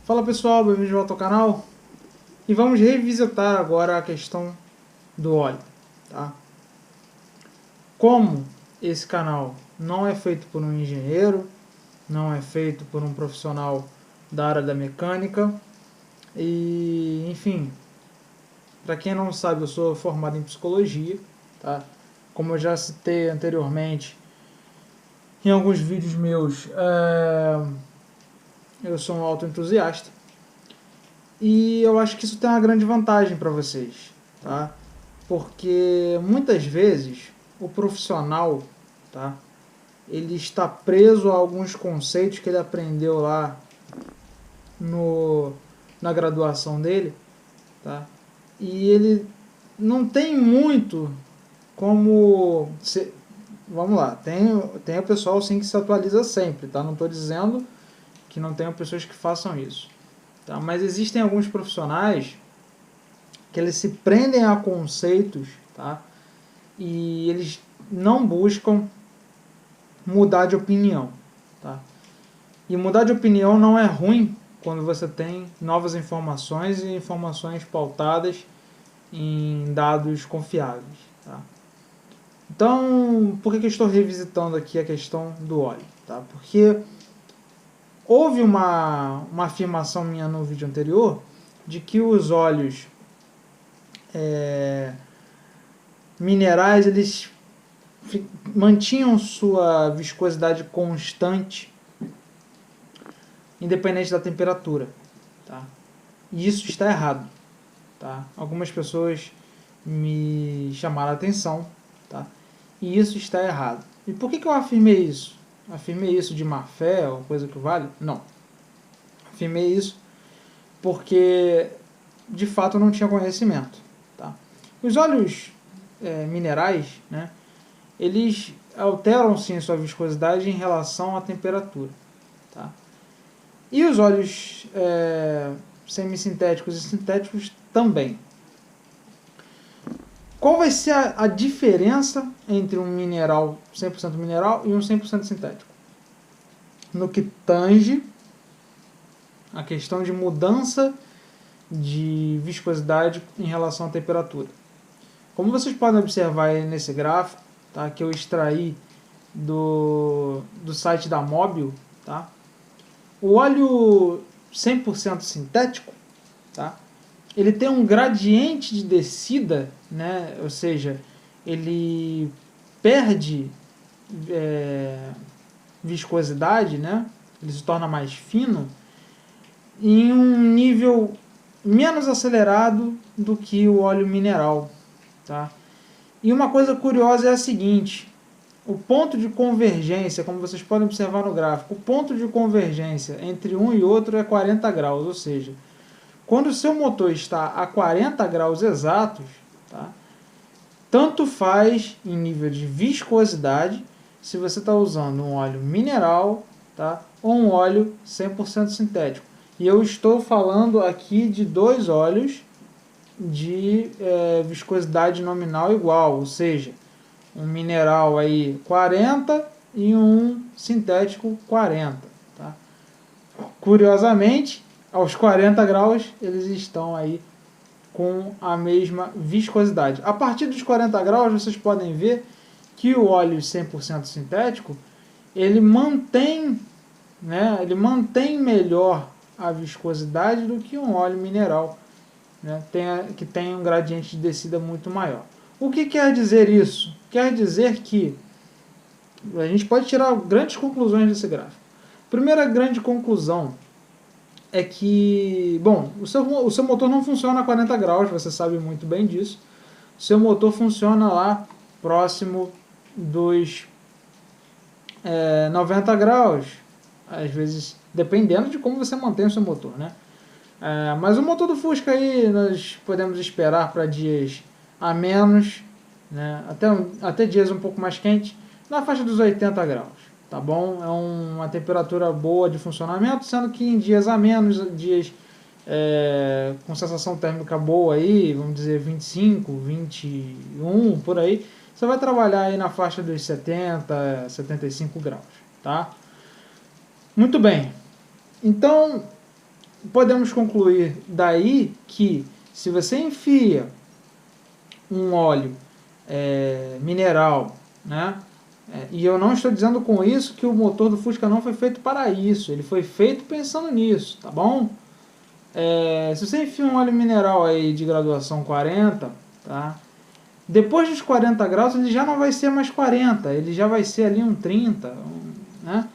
Fala pessoal, bem-vindos de volta ao canal. E vamos revisitar agora a questão do óleo, tá? Como esse canal não é feito por um engenheiro, não é feito por um profissional da área da mecânica, e enfim, para quem não sabe, eu sou formado em psicologia, tá? Como eu já citei anteriormente em alguns vídeos meus, eu sou um autoentusiasta. E eu acho que isso tem uma grande vantagem para vocês, tá? Porque muitas vezes o profissional, tá? Ele está preso a alguns conceitos que ele aprendeu lá na graduação dele, tá? E ele não tem muito como vamos lá, tem o pessoal sim que se atualiza sempre, tá? Não estou dizendo que não tenham pessoas que façam isso, tá? Mas existem alguns profissionais que eles se prendem a conceitos, tá? E eles não buscam mudar de opinião, tá? E mudar de opinião não é ruim quando você tem novas informações e informações pautadas em dados confiáveis, tá? Então, por que eu estou revisitando aqui a questão do óleo, tá? Porque houve uma afirmação minha no vídeo anterior de que os óleos minerais eles mantinham sua viscosidade constante, independente da temperatura, tá? E isso está errado, tá? Algumas pessoas me chamaram a atenção, tá? E isso está errado. E por que eu afirmei isso? Afirmei isso de má fé ou coisa que vale? Não. Afirmei isso porque de fato eu não tinha conhecimento, tá? Os óleos minerais, né? Eles alteram sim sua viscosidade em relação à temperatura, tá? E os óleos semissintéticos e sintéticos também. Qual vai ser a diferença entre um mineral 100% mineral e um 100% sintético? No que tange a questão de mudança de viscosidade em relação à temperatura. Como vocês podem observar aí nesse gráfico, tá, que eu extraí do site da Mobil, tá? O óleo 100% sintético, tá? Ele tem um gradiente de descida, né? Ou seja, ele perde viscosidade, né? Ele se torna mais fino em um nível menos acelerado do que o óleo mineral, tá? E uma coisa curiosa é a seguinte: o ponto de convergência, como vocês podem observar no gráfico, o ponto de convergência entre um e outro é 40 graus, ou seja, quando o seu motor está a 40 graus exatos, tá, tanto faz em nível de viscosidade se você está usando um óleo mineral, tá, ou um óleo 100% sintético. E eu estou falando aqui de dois óleos de viscosidade nominal igual, ou seja, um mineral aí 40 e um sintético 40. Tá? Curiosamente, aos 40 graus eles estão aí com a mesma viscosidade. A partir dos 40 graus vocês podem ver que o óleo 100% sintético ele mantém melhor a viscosidade do que um óleo mineral, né, que tem um gradiente de descida muito maior. O que quer dizer isso? Quer dizer que a gente pode tirar grandes conclusões desse gráfico. Primeira grande conclusão é que, bom, o seu motor não funciona a 40 graus, você sabe muito bem disso. O seu motor funciona lá próximo dos 90 graus, às vezes, dependendo de como você mantém o seu motor, né? Mas o motor do Fusca aí nós podemos esperar para dias a menos, né? Até dias um pouco mais quentes, na faixa dos 80 graus, tá bom? É uma temperatura boa de funcionamento, sendo que em dias a menos, dias com sensação térmica boa aí, vamos dizer 25, 21, por aí, você vai trabalhar aí na faixa dos 70, 75 graus, tá? Muito bem. Então, podemos concluir daí que se você enfia um óleo mineral, né? E eu não estou dizendo com isso que o motor do Fusca não foi feito para isso, ele foi feito pensando nisso, tá bom? Se você enfia um óleo mineral aí de graduação 40, tá? Depois dos 40 graus ele já não vai ser mais 40, ele já vai ser ali um 30, né?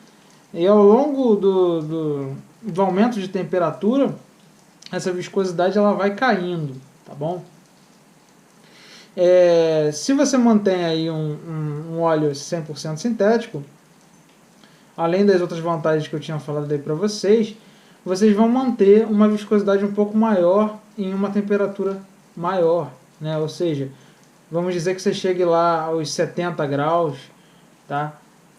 E ao longo do aumento de temperatura, essa viscosidade ela vai caindo, tá bom? Se você mantém aí um óleo 100% sintético, além das outras vantagens que eu tinha falado aí para vocês vão manter uma viscosidade um pouco maior em uma temperatura maior, né? Ou seja, vamos dizer que você chegue lá aos 70 graus, tá?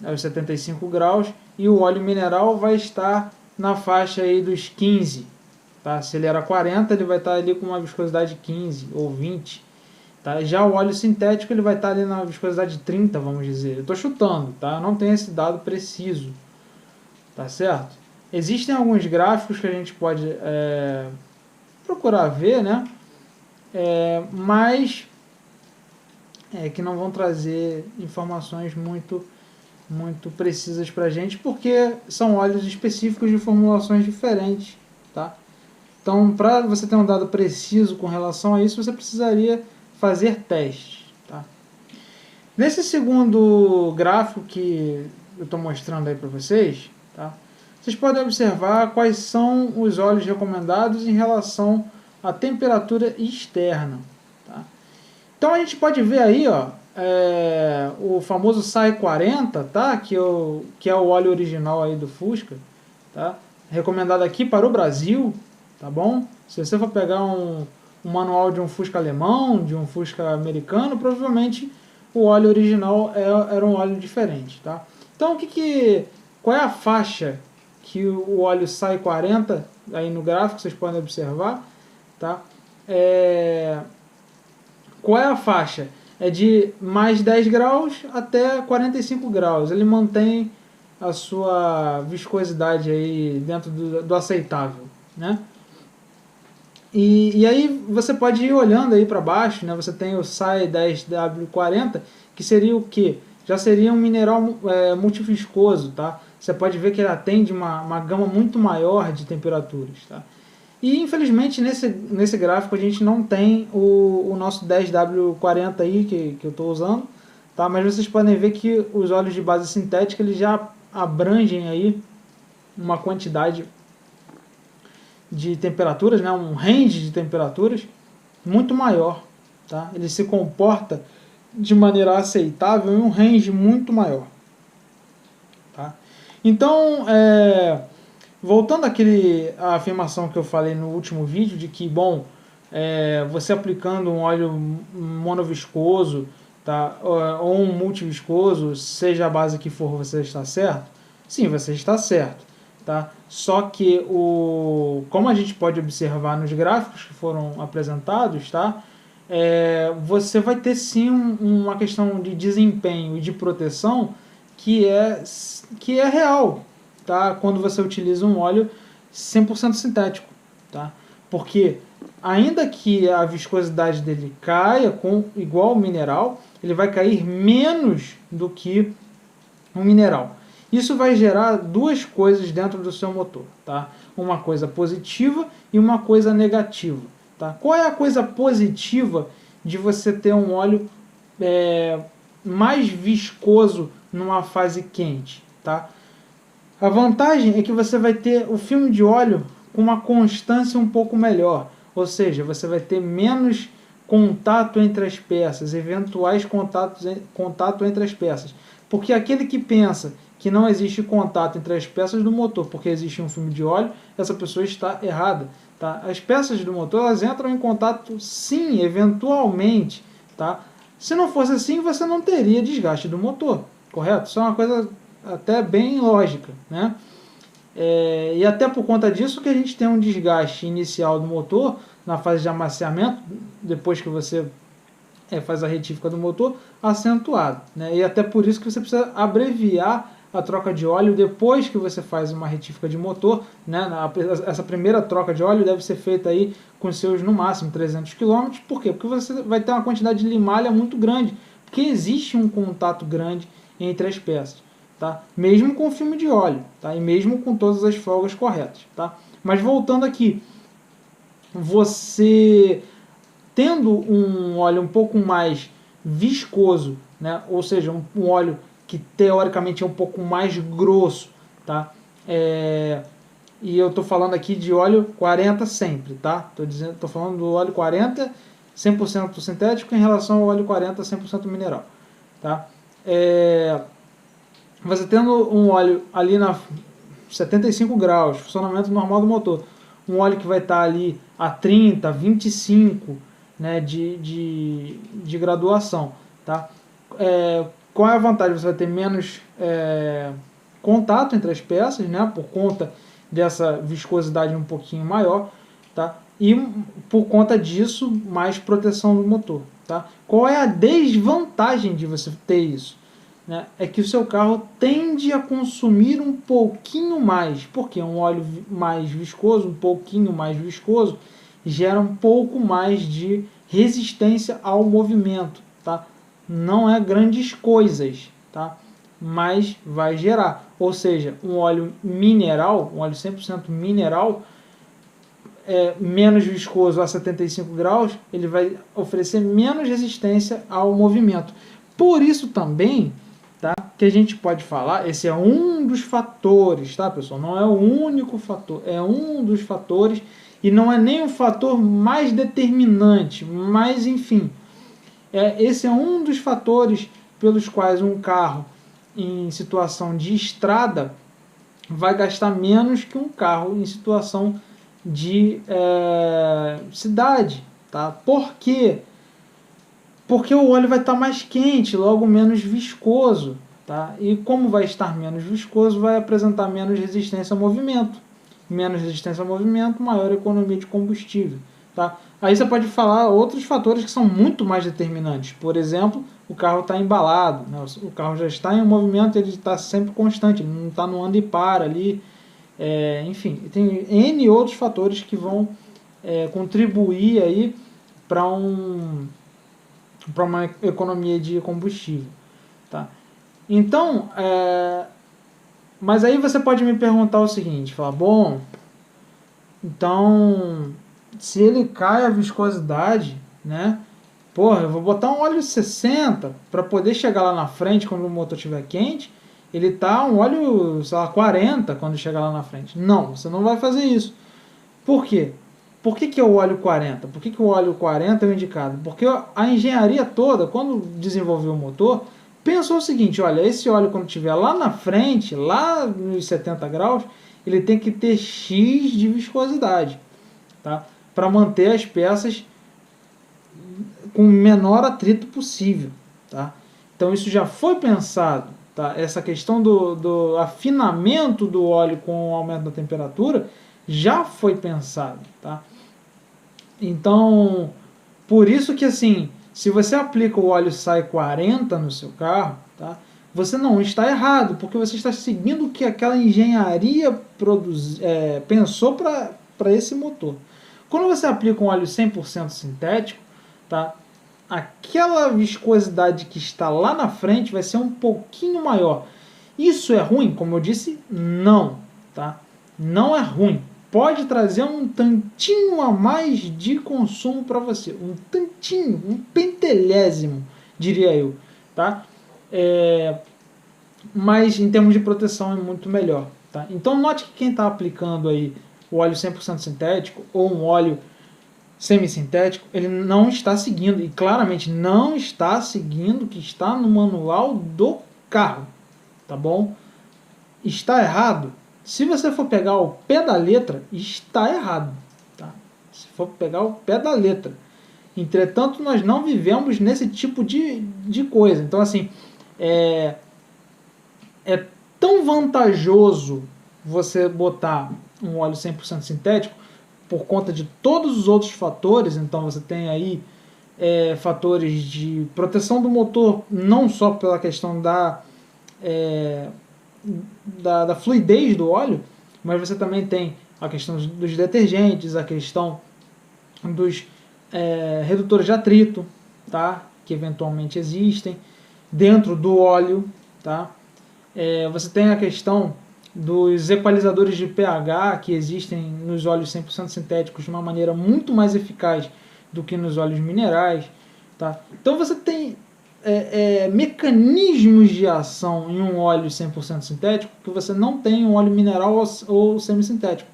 Aos 75 graus, e o óleo mineral vai estar na faixa aí dos 15, tá? Se ele era 40, ele vai estar ali com uma viscosidade de 15 ou 20, tá? Já o óleo sintético ele vai estar ali na viscosidade de 30, vamos dizer. Eu estou chutando, tá? Eu não tenho esse dado preciso, tá certo? Existem alguns gráficos que a gente pode procurar ver, né? Mas que não vão trazer informações muito precisas para a gente, porque são óleos específicos de formulações diferentes, tá? Então, para você ter um dado preciso com relação a isso, você precisaria fazer testes, tá? Nesse segundo gráfico que eu estou mostrando aí para vocês, tá? Vocês podem observar quais são os óleos recomendados em relação à temperatura externa, tá? Então a gente pode ver aí, ó, o famoso SAE 40, tá? Que é o óleo original aí do Fusca, tá? Recomendado aqui para o Brasil, tá bom? Se você for pegar um manual de um Fusca alemão, de um Fusca americano, provavelmente o óleo original era um óleo diferente, tá? Então qual é a faixa que o óleo SAE 40, aí no gráfico vocês podem observar, tá? Qual é a faixa? É de mais 10 graus até 45 graus. Ele mantém a sua viscosidade aí dentro do aceitável, né? E aí você pode ir olhando aí para baixo, né? Você tem o SAE 10W40, que seria o quê? Já seria um mineral multiviscoso, tá? Você pode ver que ele atende uma gama muito maior de temperaturas, tá? E infelizmente nesse gráfico a gente não tem o nosso 10W40 aí que eu estou usando, tá? Mas vocês podem ver que os óleos de base sintética eles já abrangem aí uma quantidade de temperaturas, né? Um range de temperaturas muito maior, tá? Ele se comporta de maneira aceitável em um range muito maior, tá? Então, voltando à afirmação que eu falei no último vídeo, de que, bom, você aplicando um óleo monoviscoso, tá, ou um multiviscoso, seja a base que for, você está certo? Sim, você está certo, tá? Só que, como a gente pode observar nos gráficos que foram apresentados, tá, você vai ter sim uma questão de desempenho e de proteção que é real, tá? Quando você utiliza um óleo 100% sintético, tá? Porque ainda que a viscosidade dele caia igual ao mineral, ele vai cair menos do que o mineral. Isso vai gerar duas coisas dentro do seu motor, tá? Uma coisa positiva e uma coisa negativa, tá? Qual é a coisa positiva de você ter um óleo mais viscoso numa fase quente, tá? A vantagem é que você vai ter o filme de óleo com uma constância um pouco melhor, ou seja, você vai ter menos contato entre as peças, eventuais contato entre as peças. Porque aquele que pensa que não existe contato entre as peças do motor porque existe um filme de óleo, essa pessoa está errada, tá? As peças do motor elas entram em contato sim, eventualmente, tá? Se não fosse assim, você não teria desgaste do motor, correto? Isso é uma coisa até bem lógica, né? E até por conta disso que a gente tem um desgaste inicial do motor na fase de amaciamento, depois que você faz a retífica do motor, acentuado, né? E até por isso que você precisa abreviar a troca de óleo depois que você faz uma retífica de motor, né? Essa primeira troca de óleo deve ser feita aí com seus, no máximo, 300 km. Por quê? Porque você vai ter uma quantidade de limalha muito grande, porque existe um contato grande entre as peças, tá? Mesmo com o filme de óleo, tá? E mesmo com todas as folgas corretas, tá? Mas voltando aqui, você tendo um óleo um pouco mais viscoso, né? Ou seja, um óleo que teoricamente é um pouco mais grosso, tá? E eu estou falando aqui de óleo 40 sempre, tá? Tô falando do óleo 40 100% sintético em relação ao óleo 40 100% mineral, tá? Você tendo um óleo ali na 75 graus, funcionamento normal do motor, um óleo que vai estar ali a 30, 25, né, de graduação, tá? Qual é a vantagem? Você vai ter menos contato entre as peças, né, por conta dessa viscosidade um pouquinho maior, tá? E por conta disso, mais proteção do motor, tá? Qual é a desvantagem de você ter isso? Né? É que o seu carro tende a consumir um pouquinho mais, porque um óleo mais viscoso, um pouquinho mais viscoso, gera um pouco mais de resistência ao movimento, tá? Não é grandes coisas, tá? Mas vai gerar. Ou seja, um óleo mineral, um óleo 100% mineral, menos viscoso a 75 graus, ele vai oferecer menos resistência ao movimento. Por isso também, tá, que a gente pode falar, esse é um dos fatores, tá, pessoal? Não é o único fator, é um dos fatores e não é nem o fator mais determinante, mas enfim, esse é um dos fatores pelos quais um carro em situação de estrada vai gastar menos que um carro em situação de cidade, tá? Por quê? Porque o óleo vai estar mais quente, logo menos viscoso, tá? E como vai estar menos viscoso, vai apresentar menos resistência ao movimento. Menos resistência ao movimento, maior economia de combustível, tá? Aí você pode falar outros fatores que são muito mais determinantes. Por exemplo, o carro está embalado, né? O carro já está em movimento, ele está sempre constante, ele não está no anda e para ali. Enfim, tem N outros fatores que vão contribuir aí para uma economia de combustível, tá? Então, mas aí você pode me perguntar o seguinte, falar, bom, então, se ele cai a viscosidade, né? Porra, eu vou botar um óleo 60 para poder chegar lá na frente quando o motor estiver quente, ele tá um óleo, sei lá, 40 quando chegar lá na frente. Não, você não vai fazer isso. Por quê? Por que é o óleo 40? Por que o óleo 40 é o indicado? Porque a engenharia toda, quando desenvolveu o motor, pensou o seguinte, olha, esse óleo quando estiver lá na frente, lá nos 70 graus, ele tem que ter X de viscosidade, tá? Para manter as peças com o menor atrito possível, tá? Então isso já foi pensado, tá? Essa questão do afinamento do óleo com o aumento da temperatura já foi pensado, tá? Então, por isso que assim, se você aplica o óleo SAE 40 no seu carro, tá? Você não está errado, porque você está seguindo o que aquela engenharia pensou para esse motor. Quando você aplica um óleo 100% sintético, tá? Aquela viscosidade que está lá na frente vai ser um pouquinho maior. Isso é ruim? Como eu disse, não, tá? Não é ruim. Pode trazer um tantinho a mais de consumo para você. Um tantinho, um pentelésimo, diria eu, tá? Mas em termos de proteção é muito melhor, tá? Então note que quem está aplicando aí o óleo 100% sintético ou um óleo semissintético, ele não está seguindo, e claramente não está seguindo o que está no manual do carro, tá bom? Está errado? Se você for pegar o pé da letra, está errado, tá? Se for pegar o pé da letra. Entretanto, nós não vivemos nesse tipo de coisa. Então, assim, é tão vantajoso você botar um óleo 100% sintético por conta de todos os outros fatores. Então você tem aí fatores de proteção do motor, não só pela questão da da fluidez do óleo, mas você também tem a questão dos detergentes, a questão dos redutores de atrito, tá? Que eventualmente existem dentro do óleo, tá? Você tem a questão dos equalizadores de pH que existem nos óleos 100% sintéticos de uma maneira muito mais eficaz do que nos óleos minerais, tá? Então você tem mecanismos de ação em um óleo 100% sintético que você não tem em um óleo mineral ou semissintético,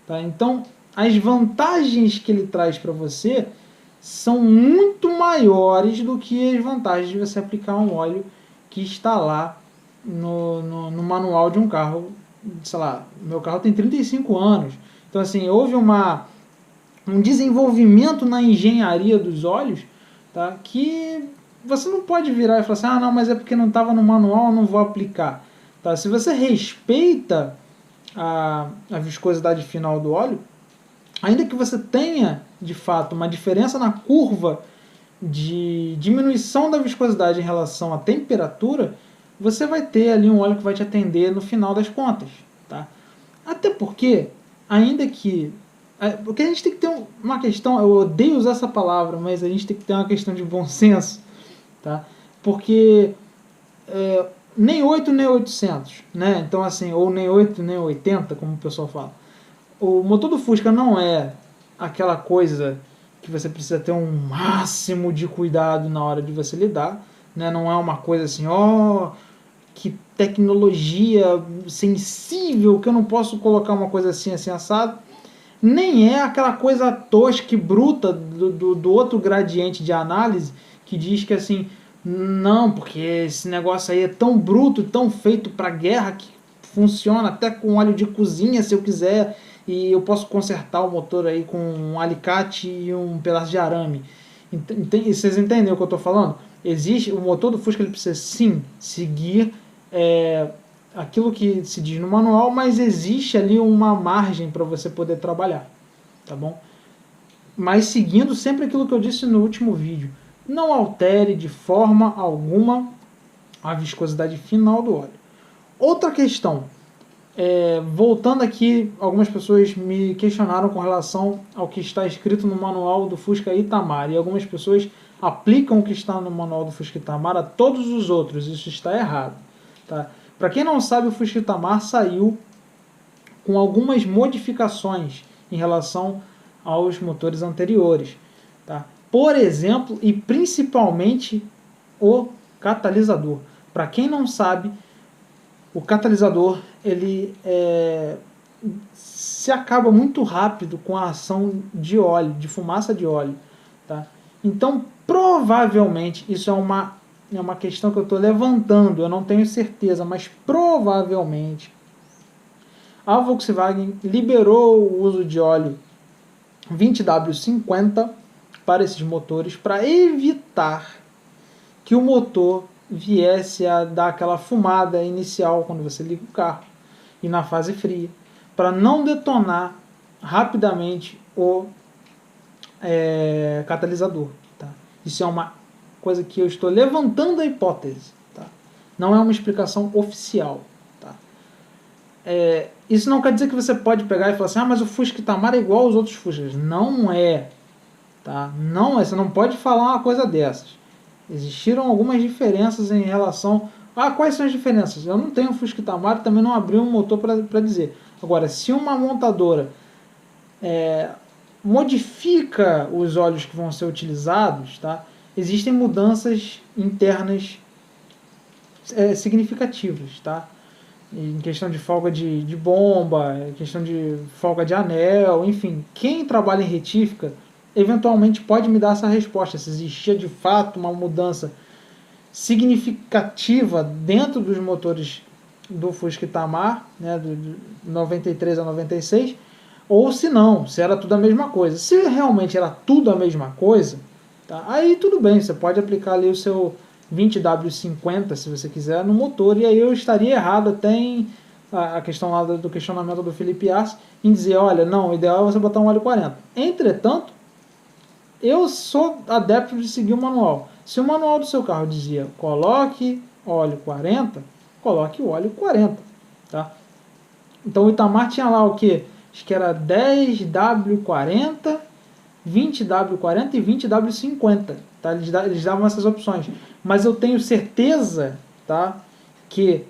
tá? Então as vantagens que ele traz para você são muito maiores do que as vantagens de você aplicar um óleo que está lá no manual de um carro. Sei lá, meu carro tem 35 anos, então assim, houve um desenvolvimento na engenharia dos óleos, tá, que você não pode virar e falar assim, ah não, mas é porque não estava no manual, eu não vou aplicar, tá? Se você respeita a viscosidade final do óleo, ainda que você tenha de fato uma diferença na curva de diminuição da viscosidade em relação à temperatura, você vai ter ali um óleo que vai te atender no final das contas, tá? Até porque, ainda que... Porque a gente tem que ter uma questão, eu odeio usar essa palavra, mas a gente tem que ter uma questão de bom senso, tá? Porque nem 8 nem 800, né? Então assim, ou nem 8 nem 80, como o pessoal fala. O motor do Fusca não é aquela coisa que você precisa ter um máximo de cuidado na hora de você lidar, né? Não é uma coisa assim, ó, que tecnologia sensível, que eu não posso colocar uma coisa assim, assim, assado. Nem é aquela coisa tosca e bruta do outro gradiente de análise que diz que assim, não, porque esse negócio aí é tão bruto, tão feito para guerra que funciona até com óleo de cozinha se eu quiser, e eu posso consertar o motor aí com um alicate e um pedaço de arame. Vocês entendem o que eu estou falando? Existe, o motor do Fusca ele precisa sim seguir aquilo que se diz no manual, mas existe ali uma margem para você poder trabalhar, tá bom? Mas seguindo sempre aquilo que eu disse no último vídeo, não altere de forma alguma a viscosidade final do óleo. Outra questão, voltando aqui, algumas pessoas me questionaram com relação ao que está escrito no manual do Fusca Itamar, e algumas pessoas aplicam o que está no manual do Fusca Itamar a todos os outros. Isso está errado, tá? Para quem não sabe, o Fusca Itamar saiu com algumas modificações em relação aos motores anteriores, tá? Por exemplo, e principalmente o catalisador. Para quem não sabe, o catalisador ele se acaba muito rápido com a ação de óleo, de fumaça de óleo, tá? Então, provavelmente, isso é uma questão que eu estou levantando, eu não tenho certeza, mas provavelmente a Volkswagen liberou o uso de óleo 20W50 para esses motores para evitar que o motor viesse a dar aquela fumada inicial quando você liga o carro e na fase fria, para não detonar rapidamente o catalisador, tá? Isso é uma coisa que eu estou levantando a hipótese, tá? Não é uma explicação oficial, tá? Isso não quer dizer que você pode pegar e falar assim, ah, mas o Fusca Itamar é igual aos outros Fuscas. Não é, tá? Não é, você não pode falar uma coisa dessas. Existiram algumas diferenças em relação... Ah, quais são as diferenças? Eu não tenho Fusca Itamar e também não abri um motor para dizer. Agora, se uma montadora modifica os óleos que vão ser utilizados, tá? Existem mudanças internas significativas, tá? Em questão de folga de bomba, em questão de folga de anel, enfim. Quem trabalha em retífica eventualmente pode me dar essa resposta, se existia de fato uma mudança significativa dentro dos motores do Fusca Itamar, né, do 93 a 96, ou se não, se era tudo a mesma coisa. Se realmente era tudo a mesma coisa, tá, aí tudo bem, você pode aplicar ali o seu 20W50, se você quiser, no motor, e aí eu estaria errado até em a questão lá do questionamento do Felipe Arce, em dizer, olha, não, o ideal é você botar um óleo 40. Entretanto, eu sou adepto de seguir o manual. Se o manual do seu carro dizia coloque óleo 40, coloque o óleo 40. tá? Então o Itamar tinha lá o que? Acho que era 10W40, 20W40 e 20W50, tá? Eles davam essas opções. Mas eu tenho certeza, tá, que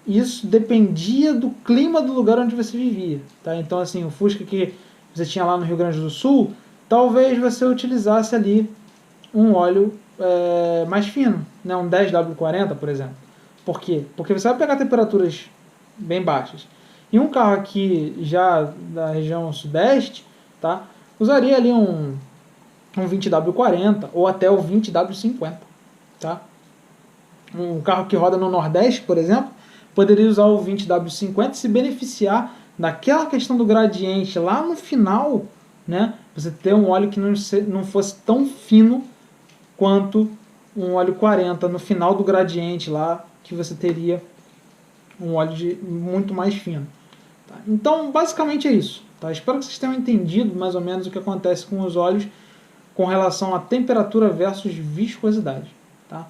isso dependia do clima do lugar onde você vivia, tá? Então, assim, o Fusca que você tinha lá no Rio Grande do Sul, talvez você utilizasse ali um óleo mais fino, né? Um 10W40, por exemplo. Por quê? Porque você vai pegar temperaturas bem baixas. E um carro aqui já da região sudeste, tá? Usaria ali um 20W40 ou até o 20W50, tá? Um carro que roda no Nordeste, por exemplo, poderia usar o 20W50 e se beneficiar daquela questão do gradiente lá no final, né? Você ter um óleo que não fosse tão fino quanto um óleo 40 no final do gradiente lá, que você teria um óleo muito mais fino. Tá? Então, basicamente é isso. Tá? Espero que vocês tenham entendido mais ou menos o que acontece com os óleos com relação a temperatura versus viscosidade. Tá?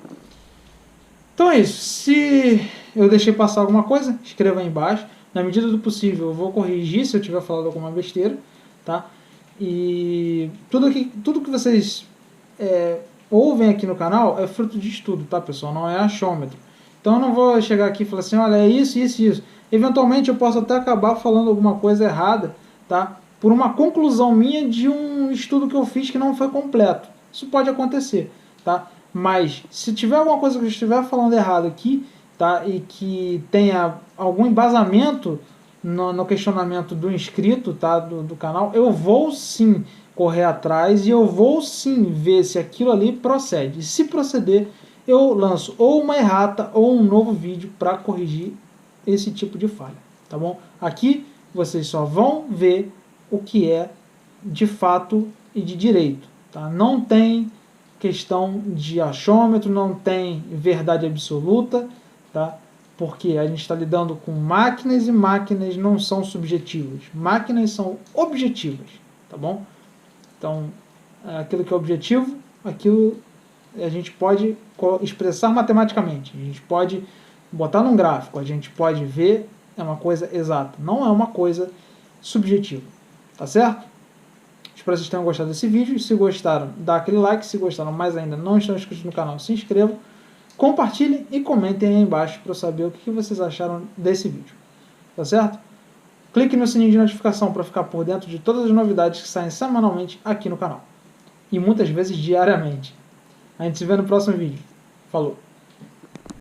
Então é isso. Se eu deixei passar alguma coisa, escreva aí embaixo. Na medida do possível, eu vou corrigir se eu tiver falado alguma besteira. Tá? E tudo que vocês ouvem aqui no canal é fruto de estudo, tá, pessoal? Não é achômetro. Então eu não vou chegar aqui e falar assim, olha, é isso, isso, isso. Eventualmente eu posso até acabar falando alguma coisa errada, tá? Por uma conclusão minha de um estudo que eu fiz que não foi completo. Isso pode acontecer, tá? Mas se tiver alguma coisa que eu estiver falando errado aqui, tá? E que tenha algum embasamento no questionamento do inscrito, tá? Do canal, eu vou sim correr atrás e eu vou sim ver se aquilo ali procede. E se proceder, eu lanço ou uma errata ou um novo vídeo para corrigir esse tipo de falha, tá bom? Aqui vocês só vão ver o que é de fato e de direito, tá? Não tem questão de achômetro, não tem verdade absoluta, tá? Porque a gente está lidando com máquinas e máquinas não são subjetivas, máquinas são objetivas, tá bom? Então, aquilo que é objetivo, aquilo a gente pode expressar matematicamente, a gente pode botar num gráfico, a gente pode ver, é uma coisa exata, não é uma coisa subjetiva, tá certo? Espero que vocês tenham gostado desse vídeo, se gostaram, dá aquele like, se gostaram mais ainda, não estão inscritos no canal, se inscrevam, compartilhem e comentem aí embaixo para eu saber o que vocês acharam desse vídeo, tá certo? Clique no sininho de notificação para ficar por dentro de todas as novidades que saem semanalmente aqui no canal. E muitas vezes diariamente. A gente se vê no próximo vídeo. Falou!